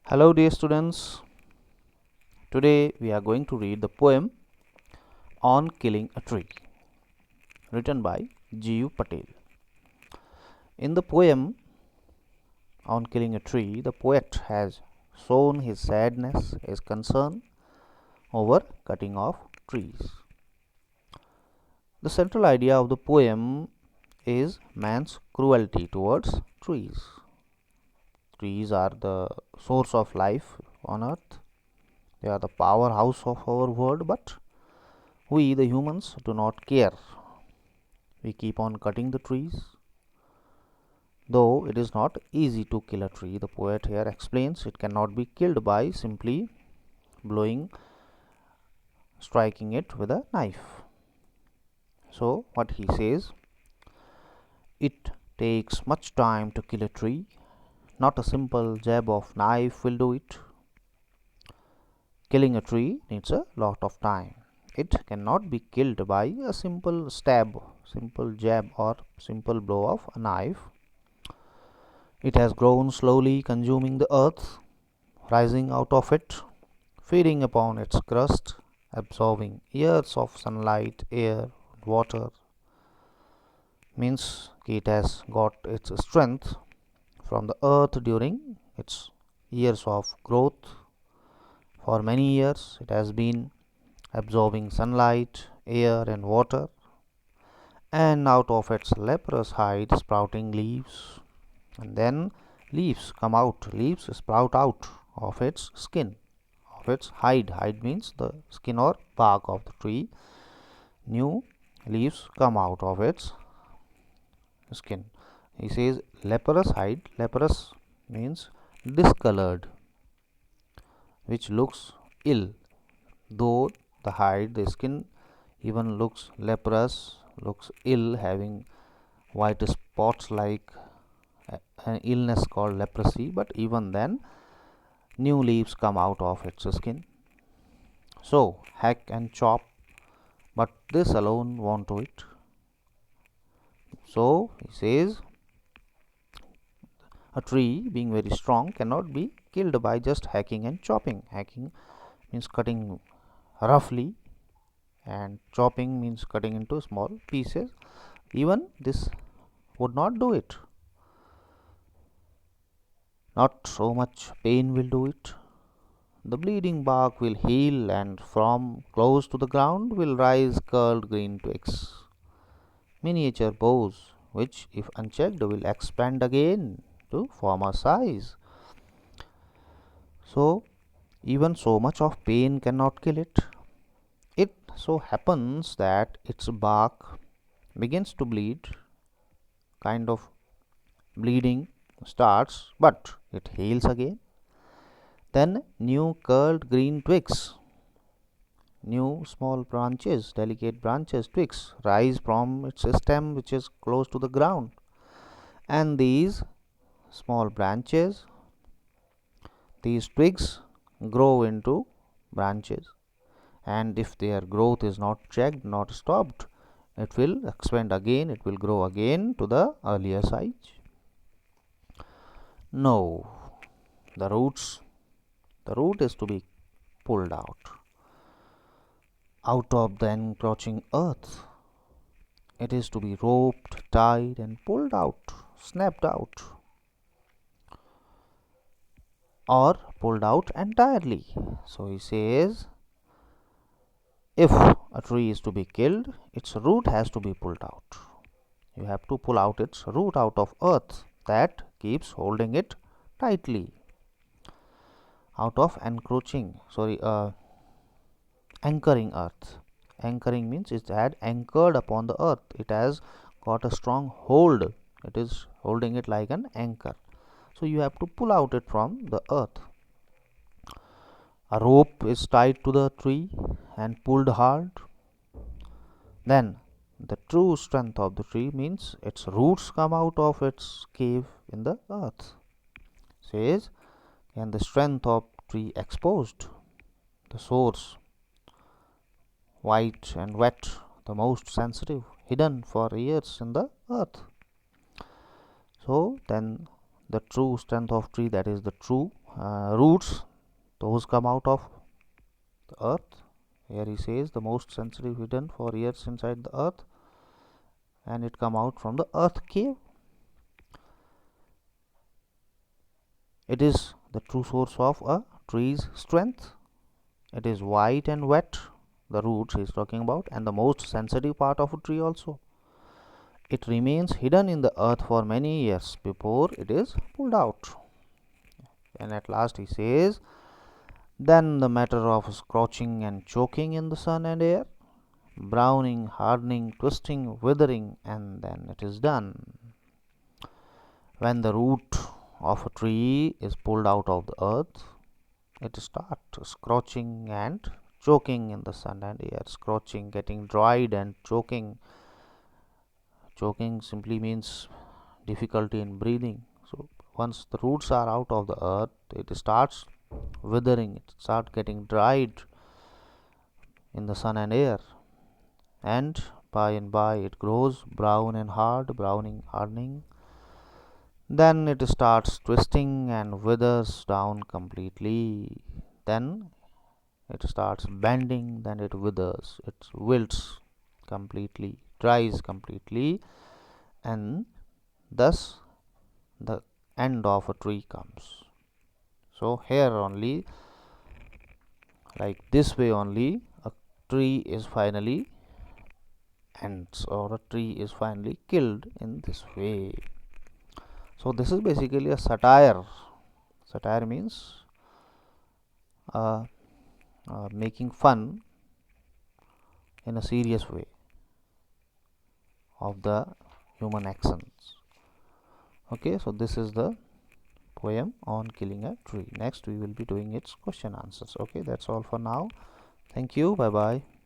Hello dear students, today we are going to read the poem On Killing a Tree written by G.U. Patel. In the poem On Killing a Tree, the poet has shown his sadness, his concern over cutting off trees. The central idea of the poem is man's cruelty towards trees. Trees are the source of life on earth. They are the powerhouse of our world, but we, the humans, do not care. We keep on cutting the trees. Though it is not easy to kill a tree, the poet here explains it cannot be killed by simply striking it with a knife. So, what he says, it takes much time to kill a tree. Not a simple jab of knife will do it. Killing a tree needs a lot of time. It cannot be killed by a simple stab, simple jab, or simple blow of a knife. It has grown slowly, consuming the earth, rising out of it, feeding upon its crust, absorbing years of sunlight, air, water. Means it has got its strength from the earth during its years of growth. For many years, it has been absorbing sunlight, air, and water, and out of its leprous hide sprouting leaves. And then leaves sprout out of its skin, of its hide. Hide means the skin or bark of the tree. New leaves come out of its skin. He says leprous hide. Leprous means discolored, which looks ill. Though the hide, the skin even looks leprous, looks ill, having white spots like an illness called leprosy, but even then new leaves come out of its skin. So hack and chop, but this alone won't do it. So he says a tree being very strong cannot be killed by just hacking and chopping. Hacking means cutting roughly, and chopping means cutting into small pieces. Even this would not do it. Not so much pain will do it. The bleeding bark will heal, and from close to the ground will rise curled green twigs, miniature boughs, which, if unchecked, will expand again to former size. So, even so much of pain cannot kill it. It so happens that its bark begins to bleed, kind of bleeding starts, but it heals again. Then new curled green twigs, new small branches, delicate branches, twigs rise from its stem, which is close to the ground. And these small branches, these twigs grow into branches, and if their growth is not checked, not stopped, it will expand again, it will grow again to the earlier size. No, the root is to be pulled out of the encroaching earth. It is to be roped, tied, and pulled out, snapped out, or pulled out entirely. So he says, if a tree is to be killed, its root has to be pulled out. You have to pull out its root out of earth that keeps holding it tightly, out of anchoring earth. Anchoring means it had anchored upon the earth. It has got a strong hold. It is holding it like an anchor. So you have to pull out it from the earth. A rope is tied to the tree and pulled hard. Then the true strength of the tree means its roots come out of its cave in the earth. Says, and the strength of tree exposed, the source, white and wet, the most sensitive, hidden for years in the earth. So then the true strength of tree, that is the true roots, those come out of the earth. Here he says the most sensitive hidden for years inside the earth, and it come out from the earth cave. It is the true source of a tree's strength. It is white and wet, the roots he is talking about, and the most sensitive part of a tree also. It remains hidden in the earth for many years before it is pulled out. And at last he says, then the matter of scorching and choking in the sun and air, browning, hardening, twisting, withering, and then it is done. When the root of a tree is pulled out of the earth, it starts scorching and choking in the sun and air. Scorching, getting dried, and choking. Choking simply means difficulty in breathing. So once the roots are out of the earth, it starts withering, it starts getting dried in the sun and air, and by it grows brown and hard, browning, hardening. Then it starts twisting and withers down completely. Then it starts bending, then it withers, it wilts completely, dries completely, and thus the end of a tree comes. So here only, like this way only, a tree is finally ends, or a tree is finally killed in this way. So this is basically a satire. Satire means uh, making fun in a serious way of the human actions. Okay, so this is the poem on killing a tree. Next we will be doing its question answers. Okay, that's all for now. Thank you. Bye bye.